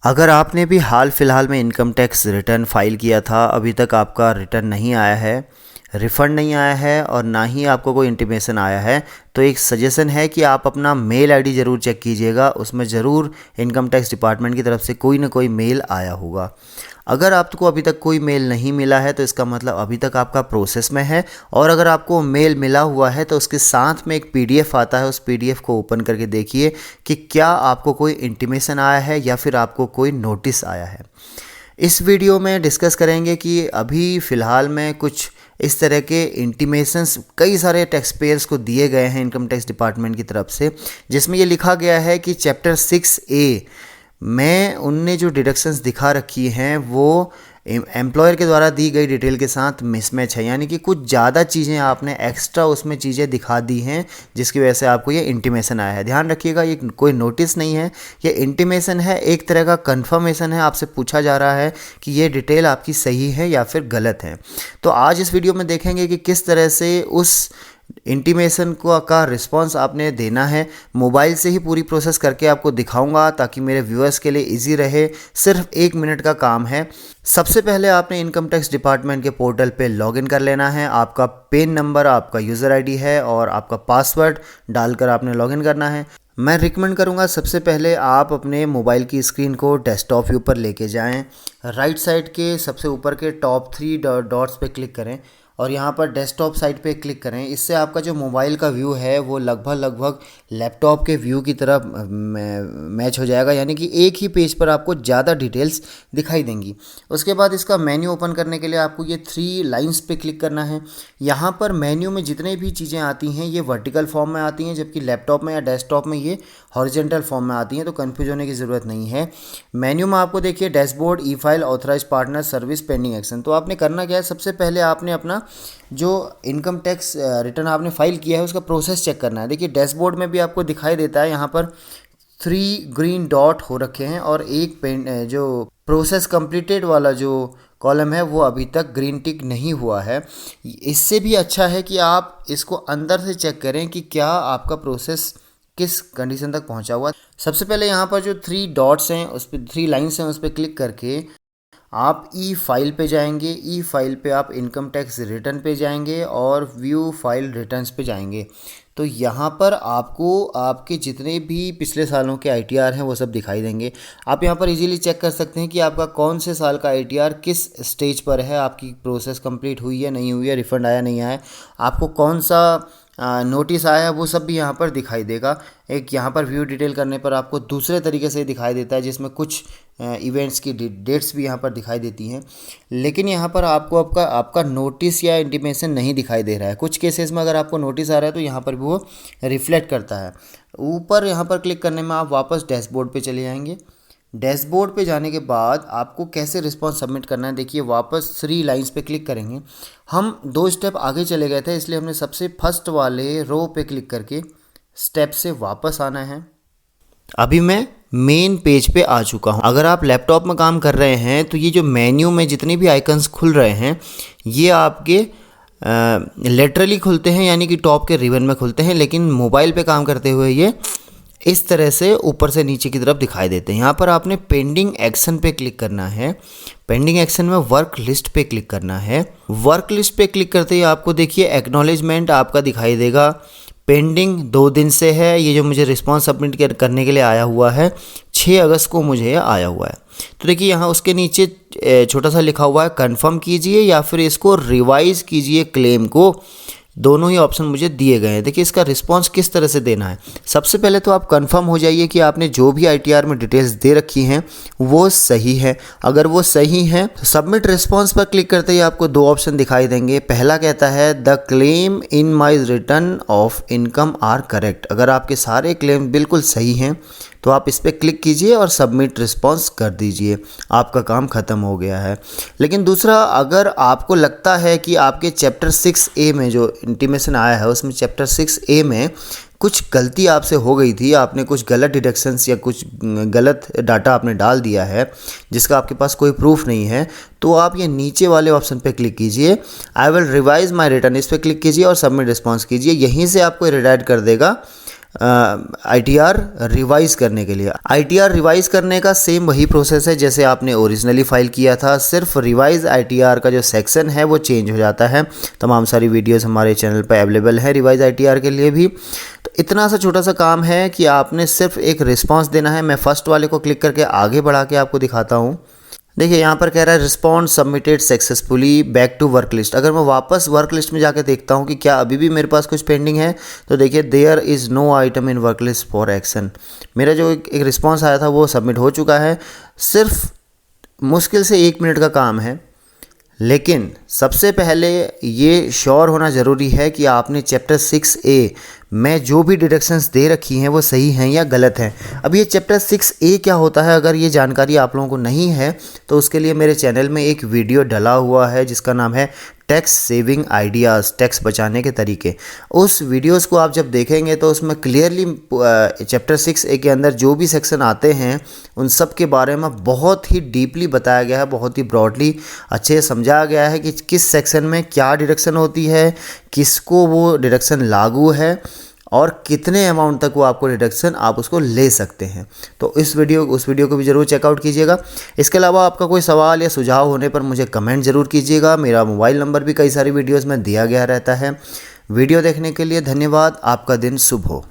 अगर आपने भी हाल फिलहाल में इनकम टैक्स रिटर्न फाइल किया था, अभी तक आपका रिटर्न नहीं आया है, रिफ़ंड नहीं आया है और ना ही आपको कोई इंटीमेशन आया है, तो एक सजेशन है कि आप अपना मेल आईडी ज़रूर चेक कीजिएगा। उसमें ज़रूर इनकम टैक्स डिपार्टमेंट की तरफ से कोई ना कोई मेल आया होगा। अगर आपको अभी तक कोई मेल नहीं मिला है तो इसका मतलब अभी तक आपका प्रोसेस में है, और अगर आपको मेल मिला हुआ है तो उसके साथ में एक पीडीएफ आता है, उस पीडीएफ को ओपन करके देखिए कि क्या आपको कोई इंटीमेशन आया है या फिर आपको कोई नोटिस आया है। इस वीडियो में डिस्कस करेंगे कि अभी फ़िलहाल में कुछ इस तरह के इंटीमेशंस कई सारे टैक्स पेयर्स को दिए गए हैं इनकम टैक्स डिपार्टमेंट की तरफ से, जिसमें ये लिखा गया है कि चैप्टर 6A में उनने जो डिडक्शंस दिखा रखी हैं वो एम्प्लॉयर के द्वारा दी गई डिटेल के साथ मिसमैच है, यानी कि कुछ ज़्यादा चीज़ें आपने एक्स्ट्रा उसमें चीज़ें दिखा दी हैं, जिसकी वजह से आपको ये इंटीमेशन आया है। ध्यान रखिएगा, ये कोई नोटिस नहीं है, ये इंटीमेशन है, एक तरह का कंफर्मेशन है। आपसे पूछा जा रहा है कि ये डिटेल आपकी सही है या फिर गलत है। तो आज इस वीडियो में देखेंगे कि किस तरह से उस इंटीमेशन का रिस्पांस आपने देना है। मोबाइल से ही पूरी प्रोसेस करके आपको दिखाऊंगा ताकि मेरे व्यूअर्स के लिए इजी रहे। सिर्फ 1 मिनट का काम है। सबसे पहले आपने इनकम टैक्स डिपार्टमेंट के पोर्टल पे लॉगिन कर लेना है। आपका पेन नंबर, आपका यूज़र आईडी है और आपका पासवर्ड डालकर आपने लॉगिन करना है। मैं रिकमेंड करूंगा सबसे पहले आप अपने मोबाइल की स्क्रीन को डेस्कटॉप व्यू पर लेके जाएं। राइट साइड के सबसे ऊपर के टॉप 3 डॉट्स पे क्लिक करें और यहाँ पर डेस्कटॉप साइट पे क्लिक करें। इससे आपका जो मोबाइल का व्यू है वो लगभग लैपटॉप के व्यू की तरह मैच हो जाएगा, यानी कि एक ही पेज पर आपको ज़्यादा डिटेल्स दिखाई देंगी। उसके बाद इसका मेन्यू ओपन करने के लिए आपको ये 3 लाइंस पे क्लिक करना है। यहाँ पर मेन्यू में जितनी भी चीज़ें आती हैं ये वर्टिकल फॉर्म में आती हैं, जबकि लैपटॉप में या डेस्कटॉप में ये हॉरिजेंटल फॉर्म में आती हैं, तो कन्फ्यूज होने की ज़रूरत नहीं है। मेन्यू में आपको देखिए dashboard, e file, authorise partner, service, pending action. तो आपने करना क्या है, सबसे पहले आपने अपना जो इनकम टैक्स रिटर्न आपने फाइल किया है उसका प्रोसेस चेक करना है। देखिए डैशबोर्ड में भी आपको दिखाई देता है, यहाँ पर 3 ग्रीन डॉट हो रखे हैं और एक जो प्रोसेस कंप्लीटेड वाला जो कॉलम है वो अभी तक ग्रीन टिक नहीं हुआ है। इससे भी अच्छा है कि आप इसको अंदर से चेक करें कि क्या आपका प्रोसेस किस कंडीशन तक पहुंचा हुआ। सबसे पहले यहाँ पर जो 3 डॉट्स हैं उस पर 3 लाइन्स हैं, उस पर क्लिक करके आप ई फाइल पे जाएंगे। ई फाइल पे आप इनकम टैक्स रिटर्न पे जाएंगे और व्यू फाइल रिटर्न्स पे जाएंगे। तो यहाँ पर आपको आपके जितने भी पिछले सालों के आईटीआर हैं वो सब दिखाई देंगे। आप यहाँ पर इजीली चेक कर सकते हैं कि आपका कौन से साल का आईटीआर किस स्टेज पर है, आपकी प्रोसेस कंप्लीट हुई है नहीं हुई है, रिफ़ंड आया नहीं आया, आपको कौन सा नोटिस आया है, वो सब भी यहाँ पर दिखाई देगा। एक यहाँ पर व्यू डिटेल करने पर आपको दूसरे तरीके से दिखाई देता है, जिसमें कुछ इवेंट्स की डेट्स भी यहाँ पर दिखाई देती हैं। लेकिन यहाँ पर आपको आपका नोटिस या इंटीमेशन नहीं दिखाई दे रहा है। कुछ केसेस में अगर आपको नोटिस आ रहा है तो यहाँ पर भी वो रिफ्लेक्ट करता है। ऊपर यहाँ पर क्लिक करने में आप वापस डैशबोर्ड पे चले जाएंगे। डैशबोर्ड पे जाने के बाद आपको कैसे रिस्पॉन्स सबमिट करना है, देखिए वापस 3 लाइंस पे क्लिक करेंगे। हम 2 स्टेप आगे चले गए थे, इसलिए हमने सबसे फर्स्ट वाले रो पे क्लिक करके स्टेप से वापस आना है। अभी मैं मेन पेज पे आ चुका हूँ। अगर आप लैपटॉप में काम कर रहे हैं तो ये जो मेन्यू में जितने भी आइकन्स खुल रहे हैं ये आपके लेटरली खुलते हैं, यानी कि टॉप के रिबन में खुलते हैं, लेकिन मोबाइल पे काम करते हुए ये इस तरह से ऊपर से नीचे की तरफ दिखाई देते हैं। यहाँ पर आपने पेंडिंग एक्शन पे क्लिक करना है। पेंडिंग एक्शन में वर्क लिस्ट पे क्लिक करना है। वर्क लिस्ट पे क्लिक करते ही आपको देखिए एक्नॉलेजमेंट आपका दिखाई देगा। पेंडिंग 2 दिन से है, ये जो मुझे रिस्पांस सबमिट करने के लिए आया हुआ है 6 अगस्त को मुझे आया हुआ है। तो देखिए यहाँ उसके नीचे छोटा सा लिखा हुआ है कंफर्म कीजिए या फिर इसको रिवाइज कीजिए क्लेम को। दोनों ही ऑप्शन मुझे दिए गए हैं। देखिए इसका रिस्पांस किस तरह से देना है। सबसे पहले तो आप कंफर्म हो जाइए कि आपने जो भी आईटीआर में डिटेल्स दे रखी हैं वो सही है। अगर वो सही है तो सबमिट रिस्पांस पर क्लिक करते ही आपको 2 ऑप्शन दिखाई देंगे। पहला कहता है the claim in my return of income are correct. अगर आपके सारे क्लेम बिल्कुल सही हैं तो आप इस पर क्लिक कीजिए और सबमिट रिस्पांस कर दीजिए, आपका काम ख़त्म हो गया है। लेकिन दूसरा, अगर आपको लगता है कि आपके चैप्टर 6A में जो इंटीमेशन आया है उसमें चैप्टर 6A में कुछ गलती आपसे हो गई थी, आपने कुछ गलत डिडक्शंस या कुछ गलत डाटा आपने डाल दिया है जिसका आपके पास कोई प्रूफ नहीं है, तो आप ये नीचे वाले ऑप्शन पे क्लिक कीजिए, I will revise my return, इस पर क्लिक कीजिए और सबमिट रिस्पॉन्स कीजिए। यहीं से आपको रिडायरेक्ट कर देगा ITR रिवाइज़ करने के लिए। ITR रिवाइज़ करने का सेम वही प्रोसेस है जैसे आपने ओरिजिनली फ़ाइल किया था, सिर्फ रिवाइज़ ITR का जो सेक्शन है वो चेंज हो जाता है। तमाम सारी वीडियोस हमारे चैनल पर अवेलेबल है रिवाइज़ ITR के लिए भी। तो इतना सा छोटा सा काम है कि आपने सिर्फ एक रिस्पांस देना है। मैं फ़र्स्ट वाले को क्लिक करके आगे बढ़ा के आपको दिखाता हूँ। देखिए यहाँ पर कह रहा है response submitted successfully back to work list. अगर मैं वापस वर्क लिस्ट में जाके देखता हूँ कि क्या अभी भी मेरे पास कुछ पेंडिंग है, तो देखिए there is no item in work list for action. मेरा जो एक रिस्पॉन्स आया था वो सबमिट हो चुका है। सिर्फ मुश्किल से 1 मिनट का काम है, लेकिन सबसे पहले ये श्योर होना ज़रूरी है कि आपने चैप्टर 6A में जो भी डिडक्शंस दे रखी हैं वो सही हैं या गलत हैं। अब ये चैप्टर 6A क्या होता है, अगर ये जानकारी आप लोगों को नहीं है तो उसके लिए मेरे चैनल में एक वीडियो डला हुआ है जिसका नाम है टैक्स सेविंग आइडियाज़, टैक्स बचाने के तरीके। उस वीडियोस को आप जब देखेंगे तो उसमें क्लियरली चैप्टर 6A के अंदर जो भी सेक्शन आते हैं उन सब के बारे में बहुत ही डीपली बताया गया है, बहुत ही ब्रॉडली अच्छे से समझाया गया है कि किस सेक्शन में क्या डिडक्शन होती है, किसको वो डिडक्शन लागू है और कितने अमाउंट तक वो आपको डिडक्शन आप उसको ले सकते हैं। तो उस वीडियो को भी ज़रूर चेकआउट कीजिएगा। इसके अलावा आपका कोई सवाल या सुझाव होने पर मुझे कमेंट ज़रूर कीजिएगा। मेरा मोबाइल नंबर भी कई सारी वीडियोज़ में दिया गया रहता है। वीडियो देखने के लिए धन्यवाद। आपका दिन शुभ हो।